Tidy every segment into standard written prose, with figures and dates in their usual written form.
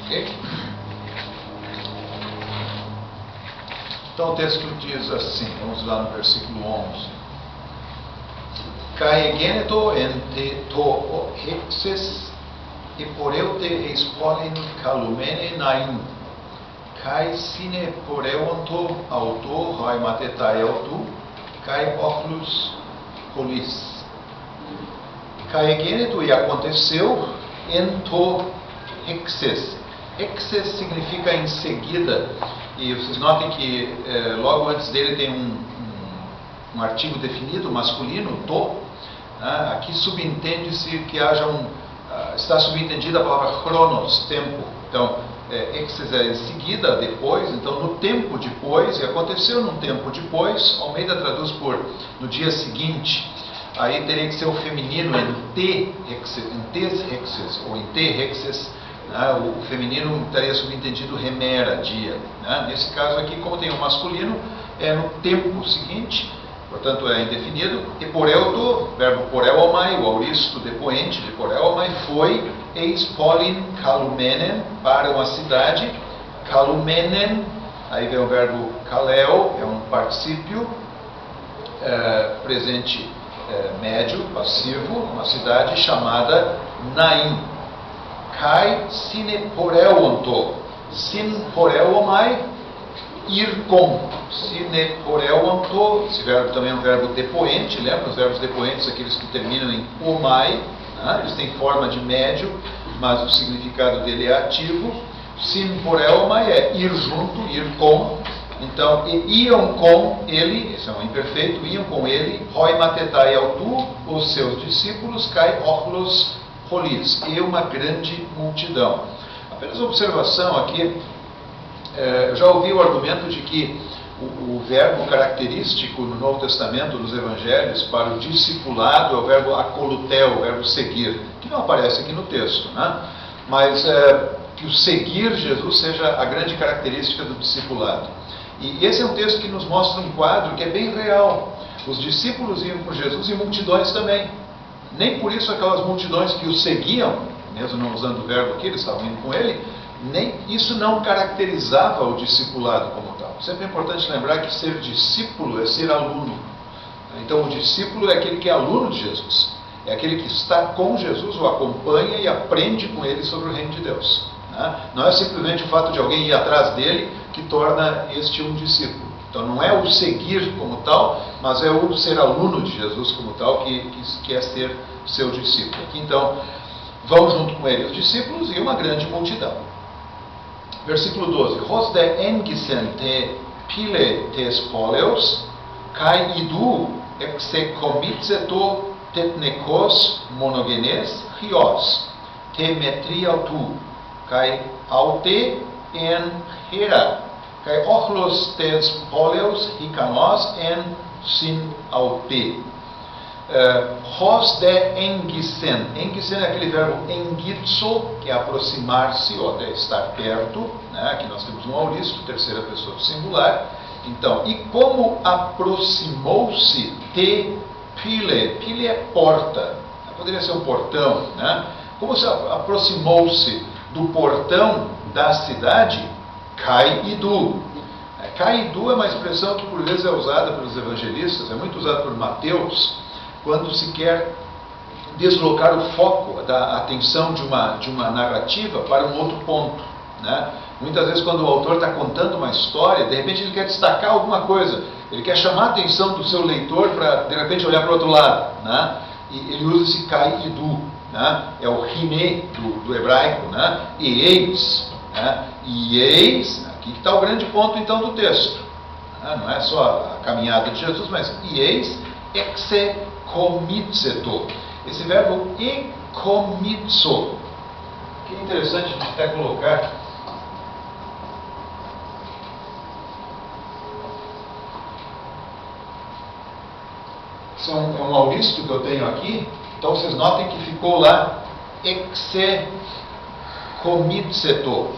Ok? Então o texto diz assim, vamos lá no versículo 11. Kai egeneto en te to hexes e poreu te espolin calumene nain. Kai sine poreuonto auto hoi matetai autu, kai oclus polis. Kai egeneto, e aconteceu, en to hexes. Hexes significa em seguida. E vocês notem que logo antes dele tem um artigo definido, masculino, to. Aqui subentende-se que haja está subentendida a palavra chronos, tempo. Então, hexes é em seguida, depois. Então, no tempo depois, e aconteceu num tempo depois. Almeida traduz por no dia seguinte. Aí teria que ser o feminino em te hexes, ou em te hexes. O feminino estaria subentendido remera, dia. Nesse caso aqui, como tem o masculino, é no tempo seguinte, portanto é indefinido. E poreuto, verbo poreuomai, o auristo depoente de poreuomai, foi eis polin calumenen, para uma cidade. Calumenen, aí vem o verbo kaleo, é um particípio presente médio, passivo, uma cidade chamada Naim. Kai sine poreuonto, sin poreuomai, ir com. Sine poreuonto, esse verbo também é um verbo depoente, lembra? Os verbos depoentes, aqueles que terminam em omai, eles têm forma de médio, mas o significado dele é ativo. Sin poreuomai é ir junto, ir com. Então, iam com ele, esse é um imperfeito, iam com ele, hoi matetai autu, os seus discípulos, kai ochlos polis, e uma grande multidão. Apenas observação aqui, eu já ouvi o argumento de que o verbo característico no Novo Testamento, nos Evangelhos, para o discipulado é o verbo akolutel, o verbo seguir, que não aparece aqui no texto, mas que o seguir Jesus seja a grande característica do discipulado. E esse é um texto que nos mostra um quadro que é bem real. Os discípulos iam com Jesus e multidões também. Nem por isso aquelas multidões que o seguiam, mesmo não usando o verbo aqui, eles estavam indo com ele, nem isso não caracterizava o discipulado como tal. Sempre é importante lembrar que ser discípulo é ser aluno. Então o discípulo é aquele que é aluno de Jesus. É aquele que está com Jesus, o acompanha e aprende com ele sobre o reino de Deus. Não é simplesmente o fato de alguém ir atrás dele que torna este um discípulo. Então não é o seguir como tal, mas é o ser aluno de Jesus como tal que é ser seu discípulo. Aqui então vão junto com ele os discípulos e uma grande multidão. Versículo 12. Hos de engisen te pile tes poleos, kai idu exe comitzeto tetnekos monogenes rios, te metriautu, kai aute en hera, kai ochlos tes poleos hikanos en sin aute. Hos de engisen. Engisen é aquele verbo engitso, que é aproximar-se ou até estar perto. Aqui nós temos um auristo, terceira pessoa do singular. Então, e como aproximou-se te pile? Pile é porta. Poderia ser um portão. Como se aproximou-se do portão da cidade? Kai idu. Kai idu é uma expressão que por vezes é usada pelos evangelistas, é muito usada por Mateus, quando se quer deslocar o foco da atenção de uma narrativa para um outro ponto. Muitas vezes quando o autor está contando uma história, de repente ele quer destacar alguma coisa, ele quer chamar a atenção do seu leitor para de repente olhar para o outro lado. E ele usa esse kai idu, é o hine do hebraico, e eis. E eis, aqui está o grande ponto então do texto. Não é só a caminhada de Jesus, mas e eis exe comitzeto. Esse verbo ekomitzo, que é interessante a gente até colocar. Isso é um auristo que eu tenho aqui. Então vocês notem que ficou lá exe comitzeto.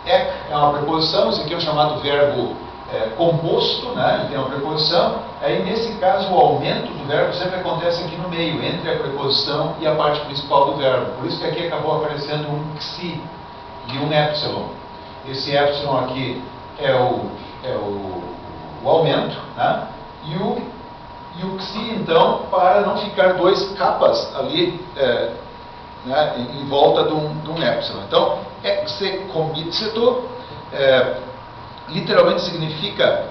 Ek é uma preposição, esse aqui é o chamado verbo composto, né, e tem uma preposição, aí nesse caso o aumento do verbo sempre acontece aqui no meio, entre a preposição e a parte principal do verbo. Por isso que aqui acabou aparecendo um xi e um epsilon. Esse epsilon aqui é o aumento, né, e o xi, então, para não ficar dois capas ali né, em volta de um epsilon. Então, execomitseto literalmente significa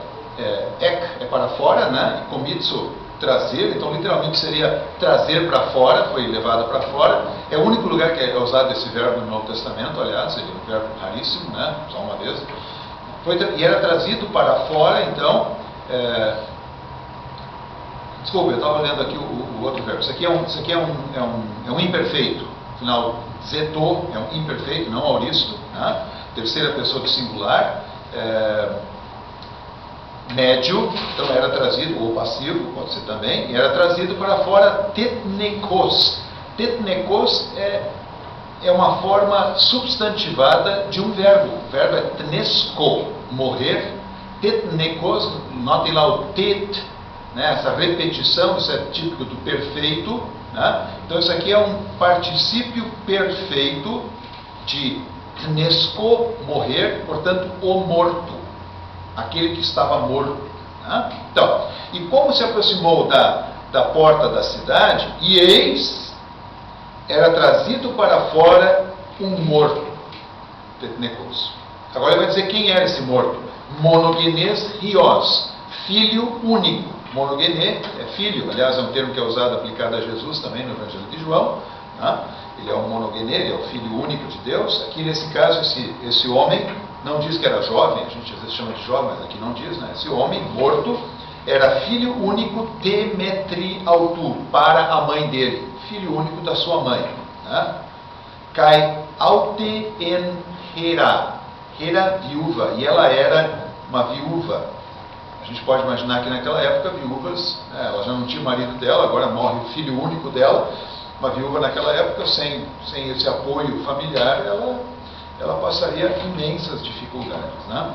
ek é para fora, né? E komitsu, trazer. Então literalmente seria trazer para fora, foi levado para fora. É o único lugar que é usado esse verbo no Novo Testamento, aliás, seria um verbo raríssimo, né? Só uma vez. E era trazido para fora, então. Desculpa, eu estava lendo aqui o outro verbo. Isso aqui é um imperfeito. Afinal, zeto é um imperfeito, não auristo, né? Terceira pessoa do singular. Médio, então era trazido, ou passivo, pode ser também, e era trazido para fora tetnekos. Tetnekos é uma forma substantivada de um verbo. O verbo é tnesko, morrer. Tetnekos, notem lá o tet, né, essa repetição, isso é típico do perfeito, né? Então isso aqui é um particípio perfeito de tnesko, morrer, portanto, o morto, aquele que estava morto. Né? Então, e como se aproximou da porta da cidade, e eis, era trazido para fora um morto, tetnekos. Agora ele vai dizer quem era esse morto. Monogenes rios, filho único. Monogené é filho, aliás, é um termo que é usado, aplicado a Jesus também no Evangelho de João. Né? Ele é um monogené, ele é o filho único de Deus. Aqui nesse caso, esse homem, não diz que era jovem, a gente às vezes chama de jovem, mas aqui não diz, né? Esse homem morto era filho único de Metriautu, para a mãe dele, filho único da sua mãe. Né? Kai aute en Hera, Hera viúva, e ela era uma viúva. A gente pode imaginar que naquela época viúvas, ela já não tinha o marido dela, agora morre o filho único dela. Uma viúva naquela época, sem esse apoio familiar, ela passaria imensas dificuldades. Né?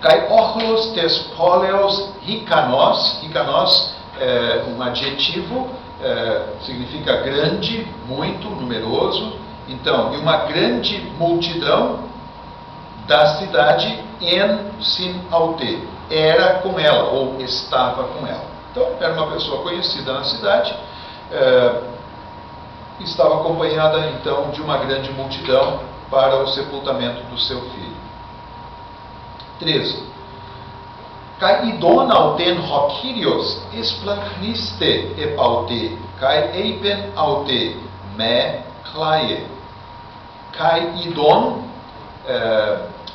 Kai orlos tes poleos ricanos. Ricanos é um adjetivo, significa grande, muito, numeroso. Então, e uma grande multidão da cidade en sin aute, era com ela, ou estava com ela. Então, era uma pessoa conhecida na cidade, estava acompanhada então de uma grande multidão para o sepultamento do seu filho. 13. Kai idon auten hokirios esplangniste epaute, kai eipen aute me klaie. Kai idon,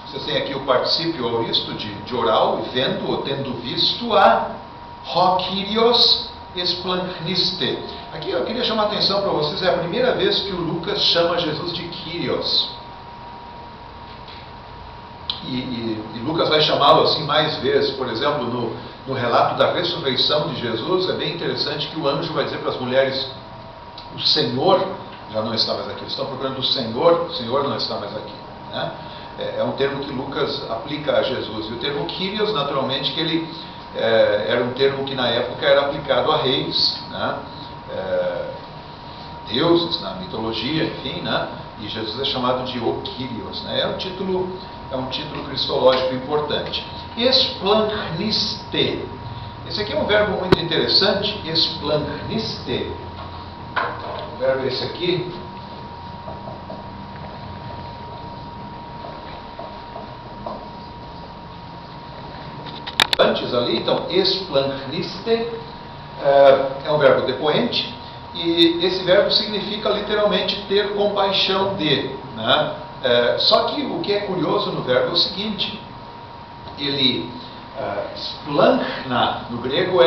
vocês têm aqui o particípio auristo de oral, vendo ou tendo visto, a hokirios esplangniste. Aqui eu queria chamar a atenção para vocês, é a primeira vez que o Lucas chama Jesus de Kyrios. E Lucas vai chamá-lo assim mais vezes. Por exemplo, no relato da ressurreição de Jesus, é bem interessante que o anjo vai dizer para as mulheres: o Senhor já não está mais aqui. Eles estão procurando o Senhor não está mais aqui. Né? É um termo que Lucas aplica a Jesus. E o termo Kyrios, naturalmente, que ele era um termo que na época era aplicado a reis, né? Deuses, na mitologia, enfim, né? E Jesus é chamado de O Kyrios, né? É um título cristológico importante. Esplangniste. Esse aqui é um verbo muito interessante, esplangniste. O verbo é esse aqui. Antes ali, então, esplangniste é um verbo depoente, e esse verbo significa literalmente ter compaixão de, né? Só que o que é curioso no verbo é o seguinte: ele, splankna, no grego,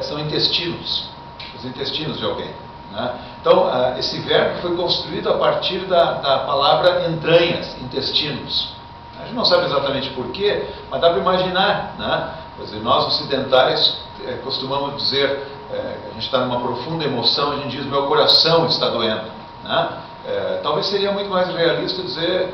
são intestinos, os intestinos de alguém. Né? Então, esse verbo foi construído a partir da palavra entranhas, intestinos. A gente não sabe exatamente porquê, mas dá para imaginar. Né? Nós ocidentais costumamos dizer, a gente está numa profunda emoção, a gente diz: meu coração está doendo. Né? talvez seria muito mais realista dizer,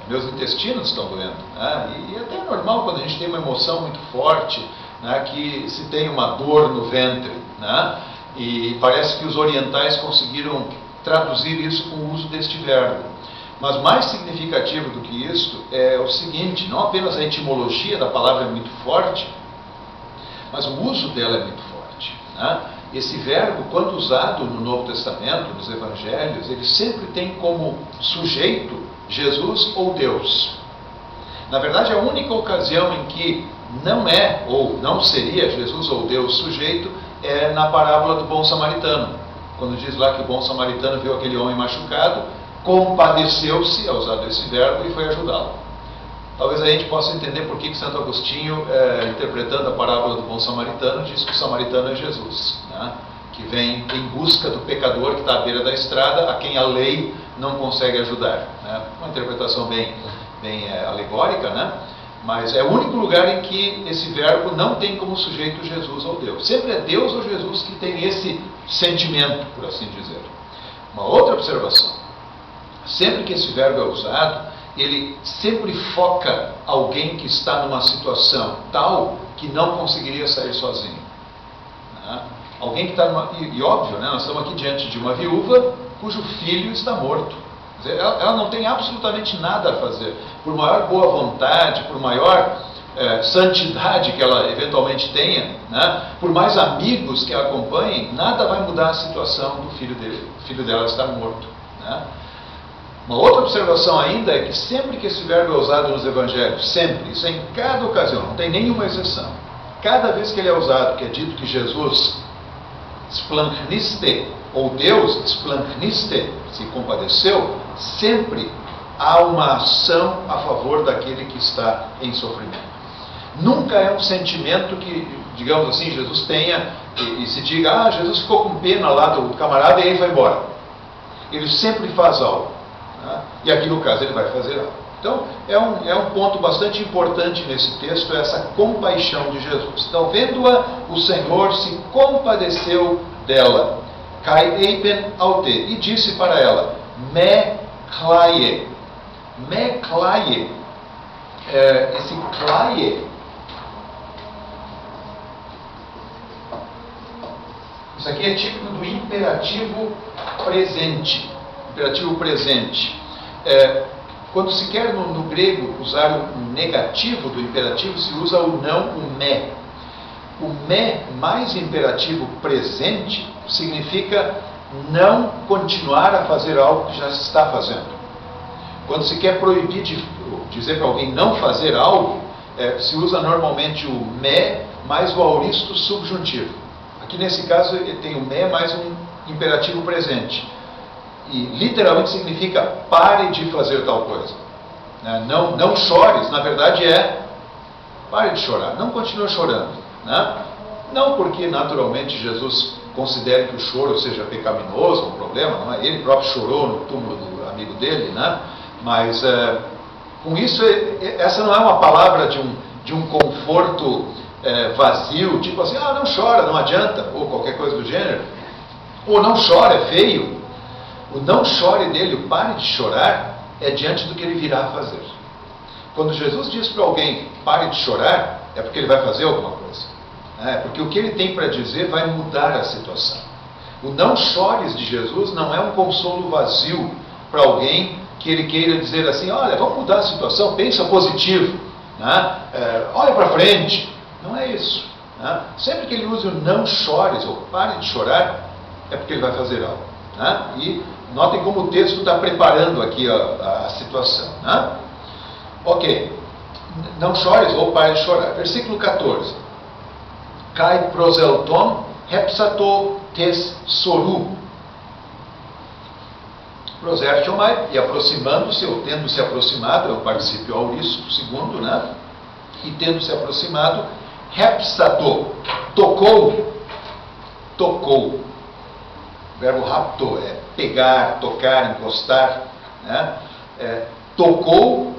meus intestinos estão doendo. Né? E até é normal quando a gente tem uma emoção muito forte, né, que se tem uma dor no ventre. Né? E parece que os orientais conseguiram traduzir isso com o uso deste verbo. Mas mais significativo do que isso é o seguinte: não apenas a etimologia da palavra é muito forte, mas o uso dela é muito forte. Né? Esse verbo, quando usado no Novo Testamento, nos Evangelhos, ele sempre tem como sujeito Jesus ou Deus. Na verdade, a única ocasião em que não é ou não seria Jesus ou Deus sujeito é na parábola do bom samaritano. Quando diz lá que o bom samaritano viu aquele homem machucado, compadeceu-se, é usado esse verbo, e foi ajudá-lo. Talvez a gente possa entender por que Santo Agostinho, interpretando a parábola do bom samaritano, diz que o samaritano é Jesus, né? Que vem em busca do pecador que está à beira da estrada, a quem a lei não consegue ajudar. Né? Uma interpretação bem alegórica, né? Mas é o único lugar em que esse verbo não tem como sujeito Jesus ou Deus. Sempre é Deus ou Jesus que tem esse sentimento, por assim dizer. Uma outra observação: sempre que esse verbo é usado, ele sempre foca alguém que está numa situação tal que não conseguiria sair sozinho. Né? Alguém que está numa... E óbvio, né? Nós estamos aqui diante de uma viúva cujo filho está morto. Quer dizer, ela não tem absolutamente nada a fazer. Por maior boa vontade, por maior santidade que ela eventualmente tenha, né? Por mais amigos que a acompanhem, nada vai mudar a situação do filho dele. O filho dela está morto. Né? Uma outra observação ainda é que sempre que esse verbo é usado nos Evangelhos, sempre, isso é em cada ocasião, não tem nenhuma exceção. Cada vez que ele é usado, que é dito que Jesus splanchniste, ou Deus splanchniste, se compadeceu, sempre há uma ação a favor daquele que está em sofrimento. Nunca é um sentimento que, digamos assim, Jesus tenha e se diga, Jesus ficou com pena lá do camarada e ele vai embora. Ele sempre faz algo. Né? E aqui no caso ele vai fazer algo. Então é um ponto bastante importante nesse texto, essa compaixão de Jesus. Então, vendo-a, o Senhor se compadeceu dela. Kai eipen aute, e disse para ela, me klaie. Me klaie. Esse klaie, isso aqui é típico do imperativo presente. Imperativo presente. Quando se quer no grego usar o negativo do imperativo, se usa o não, o me. O me mais imperativo presente significa não continuar a fazer algo que já se está fazendo. Quando se quer proibir dizer para alguém não fazer algo, se usa normalmente o me mais o auristo subjuntivo. Aqui nesse caso ele tem o me mais um imperativo presente. E literalmente significa pare de fazer tal coisa. Não chores, na verdade pare de chorar, não continue chorando. Né? Não porque naturalmente Jesus considere que o choro seja pecaminoso, um problema, não é? Ele próprio chorou no túmulo do amigo dele, né? Mas com isso, essa não é uma palavra de um conforto vazio, tipo assim, não chora, não adianta, ou qualquer coisa do gênero, ou não chora, é feio. O não chore dele, o pare de chorar, é diante do que ele virá a fazer. Quando Jesus diz para alguém, pare de chorar, é porque ele vai fazer alguma coisa. Porque o que ele tem para dizer vai mudar a situação. O não chores de Jesus não é um consolo vazio para alguém que ele queira dizer assim, olha, vamos mudar a situação, pensa positivo, né? Olha para frente. Não é isso. Né? Sempre que ele use o não chores ou pare de chorar, é porque ele vai fazer algo. Né? E notem como o texto está preparando aqui a situação. Né? Ok. Não chores ou pare de chorar. Versículo 14. Kai proselton hepsato tes soru. Prosertiomai, e aproximando-se, ou tendo se aproximado, é o particípio auristo, segundo, né? E tendo se aproximado, hepsato, tocou. O verbo rapto é pegar, tocar, encostar, né? Tocou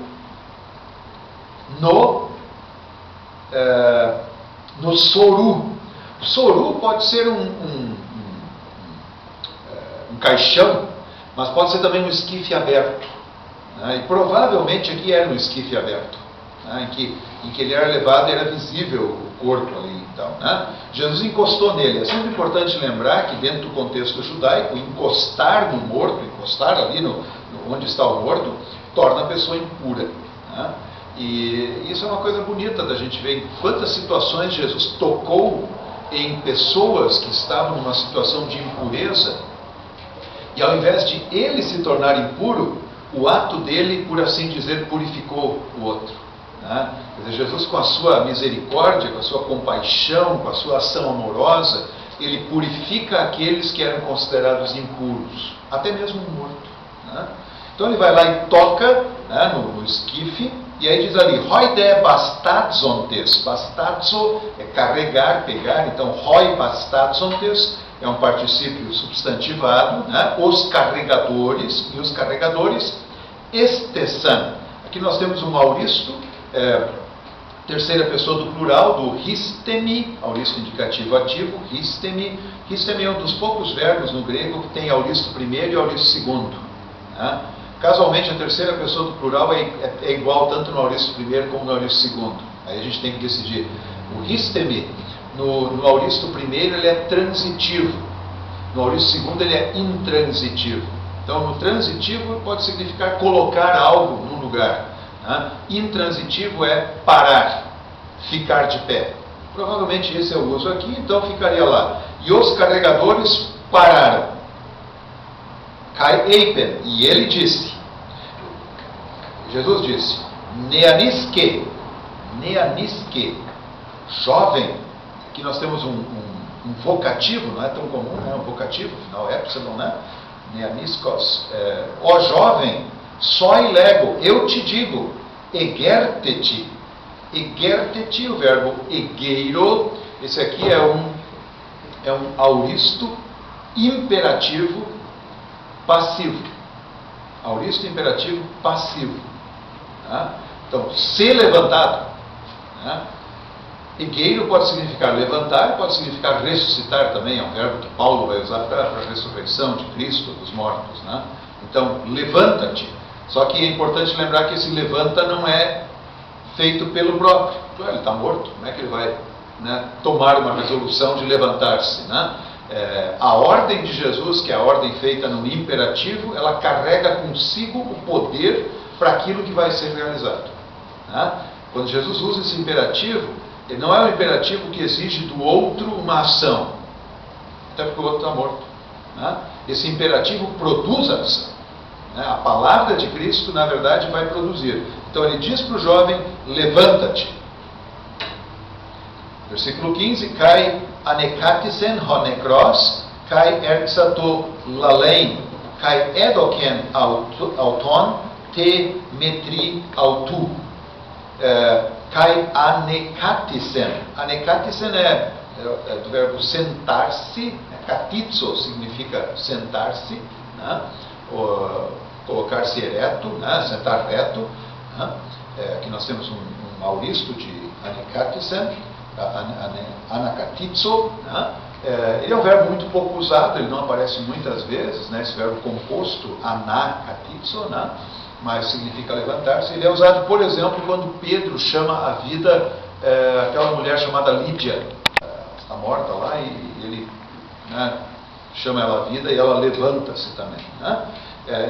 no soru. O soru pode ser um caixão, mas pode ser também um esquife aberto. Né? E provavelmente aqui era um esquife aberto, né? em que ele era levado e era visível o corpo ali. Então, né? Jesus encostou nele. É sempre importante lembrar que dentro do contexto judaico, encostar no morto, encostar ali onde está o morto, torna a pessoa impura. Né? E isso é uma coisa bonita da gente ver em quantas situações Jesus tocou em pessoas que estavam numa situação de impureza, e ao invés de ele se tornar impuro, o ato dele, por assim dizer, purificou o outro. Né? Quer dizer, Jesus, com a sua misericórdia, com a sua compaixão, com a sua ação amorosa, ele purifica aqueles que eram considerados impuros, até mesmo o morto. Né? Então ele vai lá e toca, né, no esquife, e aí diz ali, roide bastadzontes. Bastadzo é carregar, pegar, então roi bastadzontes é um particípio substantivado, né? Os carregadores, e os carregadores estesan. Aqui nós temos um auristo, terceira pessoa do plural, do histemi, auristo indicativo ativo, histemi. Histemi é um dos poucos verbos no grego que tem auristo primeiro e auristo segundo. Né? Casualmente, a terceira pessoa do plural é igual tanto no auristo primeiro como no auristo segundo. Aí a gente tem que decidir. O histemi, no auristo primeiro, ele é transitivo. No auristo segundo, ele é intransitivo. Então, no transitivo, pode significar colocar algo num lugar. Né? Intransitivo é parar, ficar de pé. Provavelmente esse é o uso aqui, então ficaria lá. E os carregadores pararam. Kai Eipen, e ele disse, Jesus disse, neaniske, jovem. Aqui nós temos um vocativo, não é tão comum, né? Um vocativo, afinal epsilon, né? Neaniskos, ó jovem, só lego, eu te digo, egerte-te, o verbo egeiro, esse aqui é um auristo imperativo passivo. Auristo imperativo passivo. Né? Então, ser levantado. Né? Egeiro pode significar levantar, pode significar ressuscitar também, é um verbo que Paulo vai usar para a ressurreição de Cristo dos mortos. Né? Então, levanta-te. Só que é importante lembrar que esse levanta não é feito pelo próprio. Ele está morto, como é que ele vai, né, tomar uma resolução de levantar-se? Né? A ordem de Jesus, que é a ordem feita no imperativo, ela carrega consigo o poder para aquilo que vai ser realizado. Né? Quando Jesus usa esse imperativo, ele não é um imperativo que exige do outro uma ação, até porque o outro está morto. Né? Esse imperativo produz a ação. Né? A palavra de Cristo, na verdade, vai produzir. Então ele diz para o jovem, levanta-te. Versículo 15, Kai anekatisen honekros, Kai erxato lalein, Kai edoken auton, te metri autu. Kai anekatisen. Anekatisen é do verbo sentar-se, katitso significa sentar-se, né? Colocar-se ereto, né? Sentar reto. Né? Aqui nós temos um auristo de anekatisen, anakatitso, né? Ele é um verbo muito pouco usado, ele não aparece muitas vezes, né? Esse verbo composto, anakatitso, né? Mas significa levantar-se. Ele é usado, por exemplo, quando Pedro chama à vida aquela mulher chamada Lídia, está morta lá, e ele, né, chama ela à vida e ela levanta-se também. Né?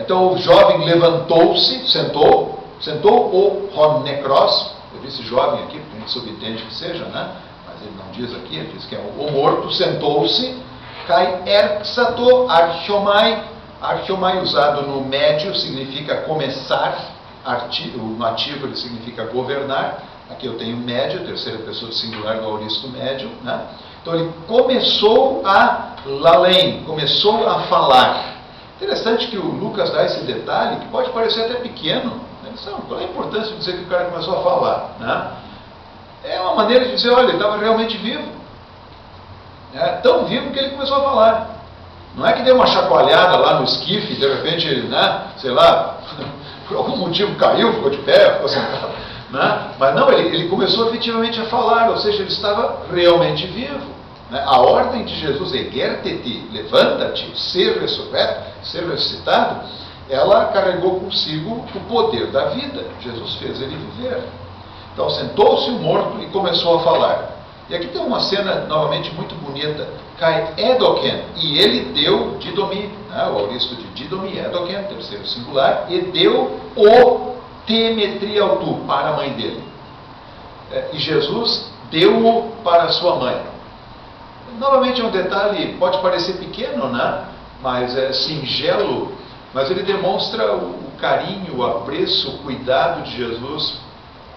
Então o jovem levantou-se, sentou o honekros. Eu disse jovem aqui, porque a gente subentende que seja, né? Mas ele não diz aqui, ele diz que é o morto, sentou-se. Kai erxato archomai. Archomai, usado no médio, significa começar. No ativo ele significa governar. Aqui eu tenho médio, terceira pessoa do singular do auristo médio. Né? Então ele começou a lalein, começou a falar. Interessante que o Lucas dá esse detalhe, que pode parecer até pequeno. Qual é a importância de dizer que o cara começou a falar? Né? É uma maneira de dizer, olha, ele estava realmente vivo. Tão vivo que ele começou a falar. Não é que deu uma chacoalhada lá no esquife, de repente, né, sei lá, por algum motivo caiu, ficou de pé, ficou sentado. Né? Mas não, ele começou efetivamente a falar, ou seja, ele estava realmente vivo. né? A ordem de Jesus, erguer-te, levanta-te, ser ressuscitado, ela carregou consigo o poder da vida. Jesus fez ele viver. Então sentou-se o morto e começou a falar. E aqui tem uma cena novamente muito bonita. Kai edoken, e ele deu didomi, né? O auristo de didomi, edoken, terceiro singular, e deu o temetriautu para a mãe dele. E Jesus deu-o para a sua mãe. Novamente é um detalhe, pode parecer pequeno, né? Mas é singelo, mas ele demonstra o carinho, o apreço, o cuidado de Jesus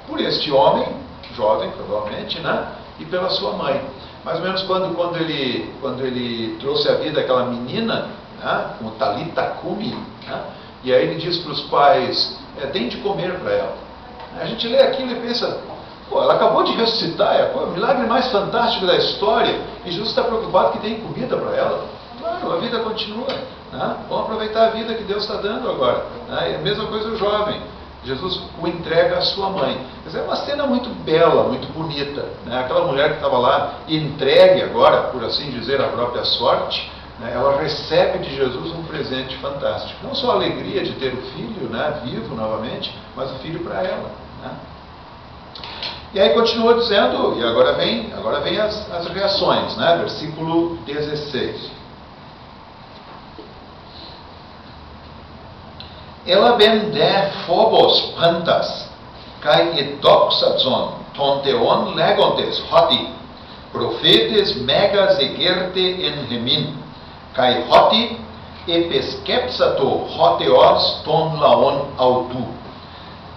por este homem, jovem provavelmente, né? E pela sua mãe. Mais ou menos quando ele trouxe à vida aquela menina, né? Com o Talita Kumi, né? E aí ele diz para os pais, deem de comer para ela. A gente lê aquilo e pensa, pô, ela acabou de ressuscitar, é o milagre mais fantástico da história, e Jesus está preocupado que tem comida para ela. Claro, a vida continua, né? Vamos aproveitar a vida que Deus está dando agora, né? E a mesma coisa o jovem, Jesus o entrega à sua mãe. Mas é uma cena muito bela, muito bonita, né? Aquela mulher que estava lá, entregue agora, por assim dizer, à própria sorte, né? Ela recebe de Jesus um presente fantástico. Não só a alegria de ter o filho, né? Vivo novamente, mas o filho para ela, né? E aí continua dizendo, e agora vem as reações, né? Versículo 16. Ela bende phobos pantas, kai edoxazon, tonteon legontes hoti, profetes megas egerte en hemin, kai hoti epeskepsato hoteos ton laon autu.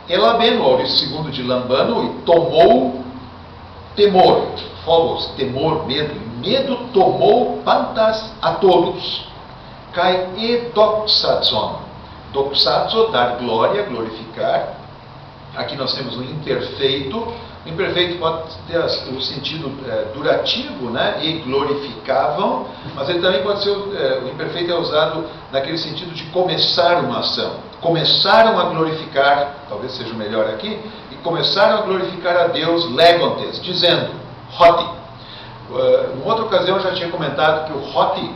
Ela bem, o auristo segundo de Lambano, e tomou temor, phobos, temor, medo tomou pantas a todos, kai edoxazon, doxazo, dar glória, glorificar. Aqui nós temos um imperfeito. O imperfeito pode ter o sentido durativo, né? E glorificavam, mas ele também pode ser, o imperfeito é usado naquele sentido de começar uma ação. Começaram a glorificar, talvez seja o melhor aqui, e começaram a glorificar a Deus, legontes, dizendo, hoti. Em outra ocasião eu já tinha comentado que o hoti,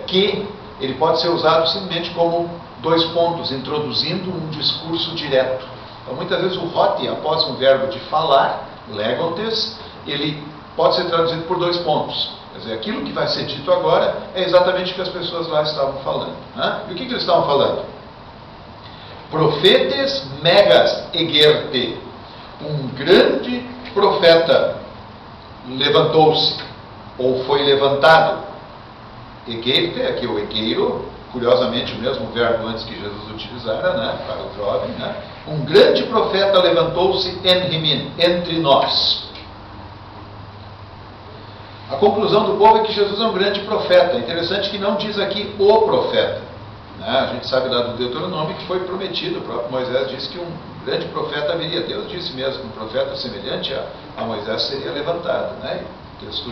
que, ele pode ser usado simplesmente como dois pontos, introduzindo um discurso direto. Então, muitas vezes o hoti, após um verbo de falar, legontes, ele pode ser traduzido por dois pontos. Quer dizer, aquilo que vai ser dito agora é exatamente o que as pessoas lá estavam falando, né? E o que eles estavam falando? Profetes megas egerte, um grande profeta levantou-se, ou foi levantado. Egerte, aqui o egueiro, curiosamente o mesmo verbo antes que Jesus utilizara, né, para o jovem, né? Um grande profeta levantou-se en hemin, entre nós. A conclusão do povo é que Jesus é um grande profeta. É interessante que não diz aqui o profeta, né? A gente sabe lá do Deuteronômio que foi prometido, o próprio Moisés disse que um grande profeta haveria. Deus disse mesmo que um profeta semelhante a Moisés seria levantado, né? O texto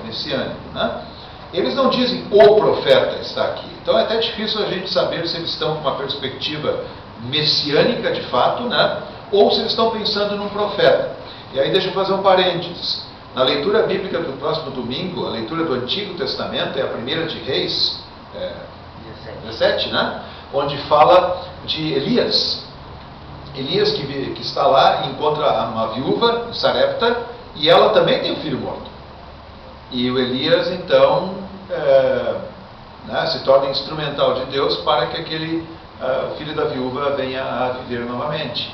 messiânico, né? Eles não dizem o profeta está aqui. Então é até difícil a gente saber se eles estão com uma perspectiva messiânica de fato, né? Ou se eles estão pensando num profeta. E aí deixa eu fazer um parênteses. Na leitura bíblica do próximo domingo, a leitura do Antigo Testamento é a primeira de Reis 17, né? Onde fala de Elias. Elias que está lá e encontra uma viúva, Sarepta, e ela também tem um filho morto. E o Elias, então, né, se torna instrumental de Deus para que aquele filho da viúva venha a viver novamente.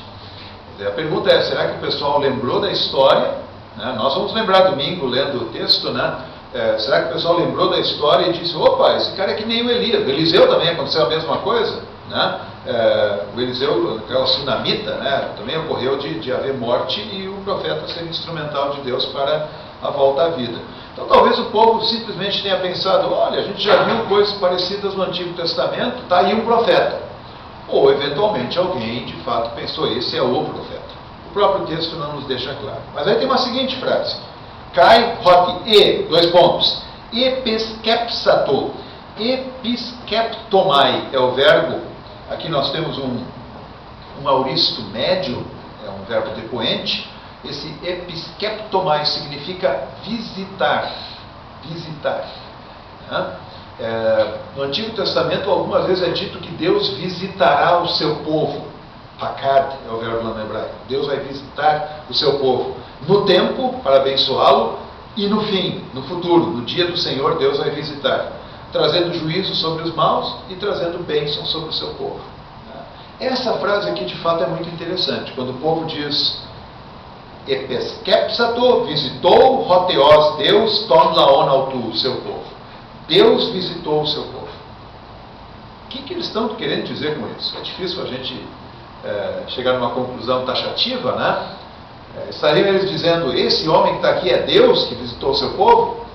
A pergunta é, será que o pessoal lembrou da história? Né? Nós vamos lembrar domingo, lendo o texto, né? Será que o pessoal lembrou da história e disse, opa, esse cara é que nem o Elias. O Eliseu também aconteceu a mesma coisa, né? O Eliseu, aquela sunamita, né? Também ocorreu de haver morte e o profeta ser instrumental de Deus para a volta à vida. Então talvez o povo simplesmente tenha pensado, olha, a gente já viu coisas parecidas no Antigo Testamento, está aí um profeta. Ou eventualmente alguém de fato pensou, esse é o profeta. O próprio texto não nos deixa claro. Mas aí tem uma seguinte frase, Kai hoti, e, dois pontos, episkepsato, episkeptomai é o verbo, aqui nós temos um auristo médio, é um verbo depoente. Esse episkeptomai significa visitar, visitar. Né? No Antigo Testamento, algumas vezes é dito que Deus visitará o seu povo. Pakad é o verbo no hebraico. Deus vai visitar o seu povo no tempo, para abençoá-lo, e no fim, no futuro, no dia do Senhor, Deus vai visitar, trazendo juízo sobre os maus e trazendo bênção sobre o seu povo. Essa frase aqui, de fato, é muito interessante. Quando o povo diz Epeskepsato, visitou, Hoteos, Deus, Ton Laon Autu, o seu povo. Deus visitou o seu povo. O que eles estão querendo dizer com isso? É difícil a gente chegar numa conclusão taxativa, né? Estariam eles dizendo, esse homem que está aqui é Deus que visitou o seu povo?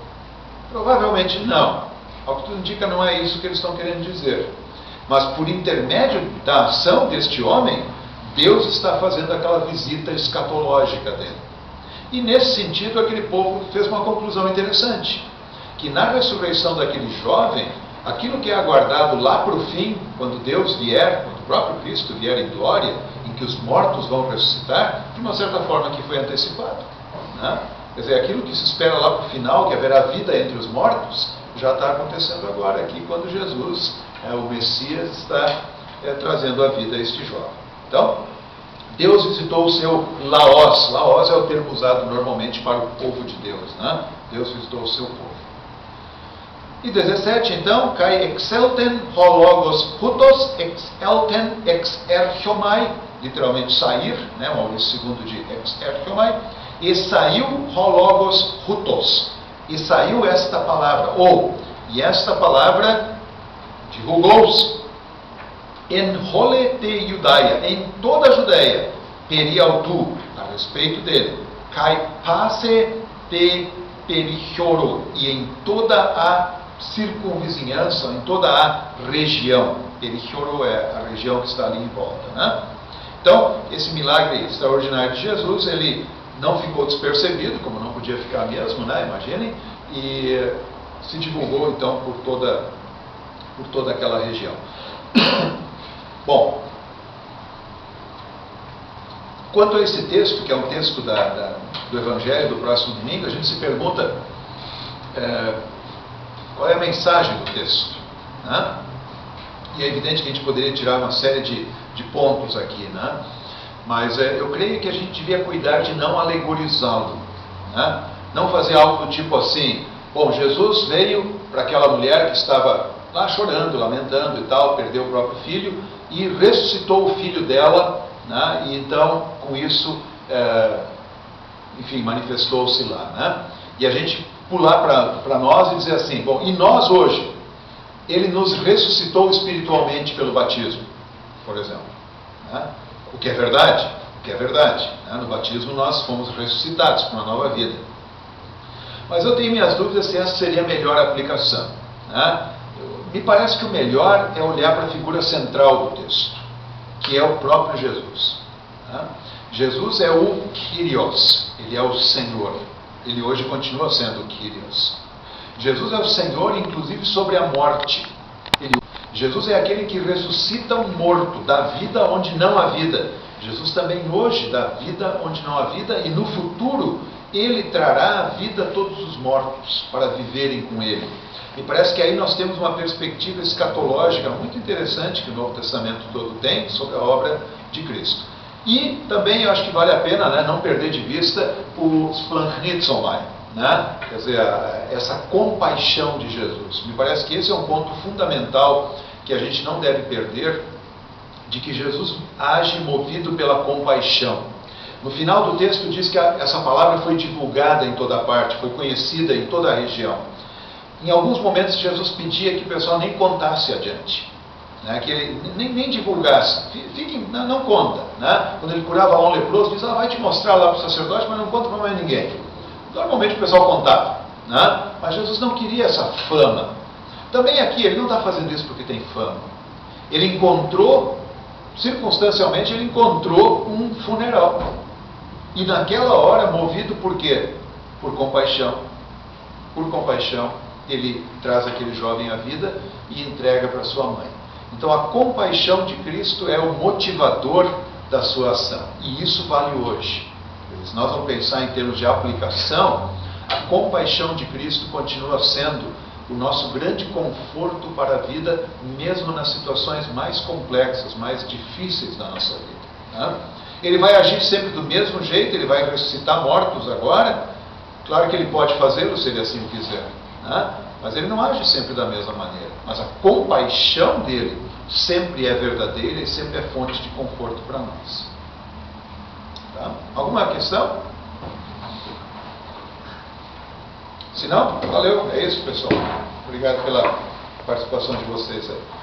Provavelmente não. Ao que tudo indica, não é isso que eles estão querendo dizer. Mas por intermédio da ação deste homem, Deus está fazendo aquela visita escatológica dele. E nesse sentido, aquele povo fez uma conclusão interessante, que na ressurreição daquele jovem, aquilo que é aguardado lá para o fim, quando Deus vier, quando o próprio Cristo vier em glória, em que os mortos vão ressuscitar, de uma certa forma que foi antecipado. Né? Quer dizer, aquilo que se espera lá para o final, que haverá vida entre os mortos, já está acontecendo agora aqui, quando Jesus, o Messias, está trazendo a vida a este jovem. Então, Deus visitou o seu Laos. Laos é o termo usado normalmente para o povo de Deus. Né? Deus visitou o seu povo. E 17, então, Kai exelten hologos hutos exelten exerchomai, literalmente sair, né? Maurício II de exerchomai, e saiu hologos hutos, e saiu esta palavra, e esta palavra divulgou-se en hole de Judaia, em toda a Judéia, periautu, a respeito dele, Kai passe de perichoro, e em toda a circunvizinhança, em toda a região. Perichoro é a região que está ali em volta. Né? Então, esse milagre extraordinário de Jesus, ele não ficou despercebido, como não podia ficar mesmo, né? Imaginem, e se divulgou então por toda aquela região. Bom, quanto a esse texto, que é um texto do Evangelho do próximo domingo, a gente se pergunta qual é a mensagem do texto. Né? E é evidente que a gente poderia tirar uma série de pontos aqui, né? Mas eu creio que a gente devia cuidar de não alegorizá-lo, né? Não fazer algo do tipo assim, bom, Jesus veio para aquela mulher que estava lá chorando, lamentando e tal, perdeu o próprio filho e ressuscitou o filho dela, né? E então, com isso, enfim, manifestou-se lá, né? E a gente pular para nós e dizer assim, bom, e nós hoje, ele nos ressuscitou espiritualmente pelo batismo, por exemplo, né? O que é verdade, né? No batismo nós fomos ressuscitados para uma nova vida. Mas eu tenho minhas dúvidas se essa seria a melhor aplicação, né? Me parece que o melhor é olhar para a figura central do texto, que é o próprio Jesus, né? Jesus é o Kyrios, ele é o Senhor. Ele hoje continua sendo o Kyrios. Jesus é o Senhor, inclusive, sobre a morte. Jesus é aquele que ressuscita o morto, dá vida onde não há vida. Jesus também hoje dá vida onde não há vida, e no futuro Ele trará a vida a todos os mortos, para viverem com Ele. E parece que aí nós temos uma perspectiva escatológica muito interessante, que o Novo Testamento todo tem, sobre a obra de Cristo. E também eu acho que vale a pena, né, não perder de vista o Splanchnitzomai, né? Quer dizer, essa compaixão de Jesus. Me parece que esse é um ponto fundamental que a gente não deve perder, de que Jesus age movido pela compaixão. No final do texto diz que essa palavra foi divulgada em toda parte, foi conhecida em toda a região. Em alguns momentos Jesus pedia que o pessoal nem contasse adiante, né? Que ele nem divulgasse, não conta, né? Quando ele curava um leproso, diz, vai te mostrar lá para o sacerdote, mas não conta para mais ninguém. Normalmente o pessoal contava, né? Mas Jesus não queria essa fama. Também aqui ele não está fazendo isso porque tem fama. Ele encontrou, circunstancialmente, ele encontrou um funeral. E naquela hora, movido por quê? Por compaixão. Por compaixão, ele traz aquele jovem à vida e entrega para sua mãe. Então a compaixão de Cristo é o motivador da sua ação. E isso vale hoje. Se nós vamos pensar em termos de aplicação, A compaixão de Cristo continua sendo o nosso grande conforto para a vida, mesmo nas situações mais complexas, mais difíceis da nossa vida. Tá? Ele vai agir sempre do mesmo jeito, ele vai ressuscitar mortos agora. Claro que ele pode fazê-lo se ele assim o quiser, né? Mas ele não age sempre da mesma maneira. Mas a compaixão dele sempre é verdadeira e sempre é fonte de conforto para nós. Tá? Alguma questão? Se não, valeu. É isso, pessoal. Obrigado pela participação de vocês aí.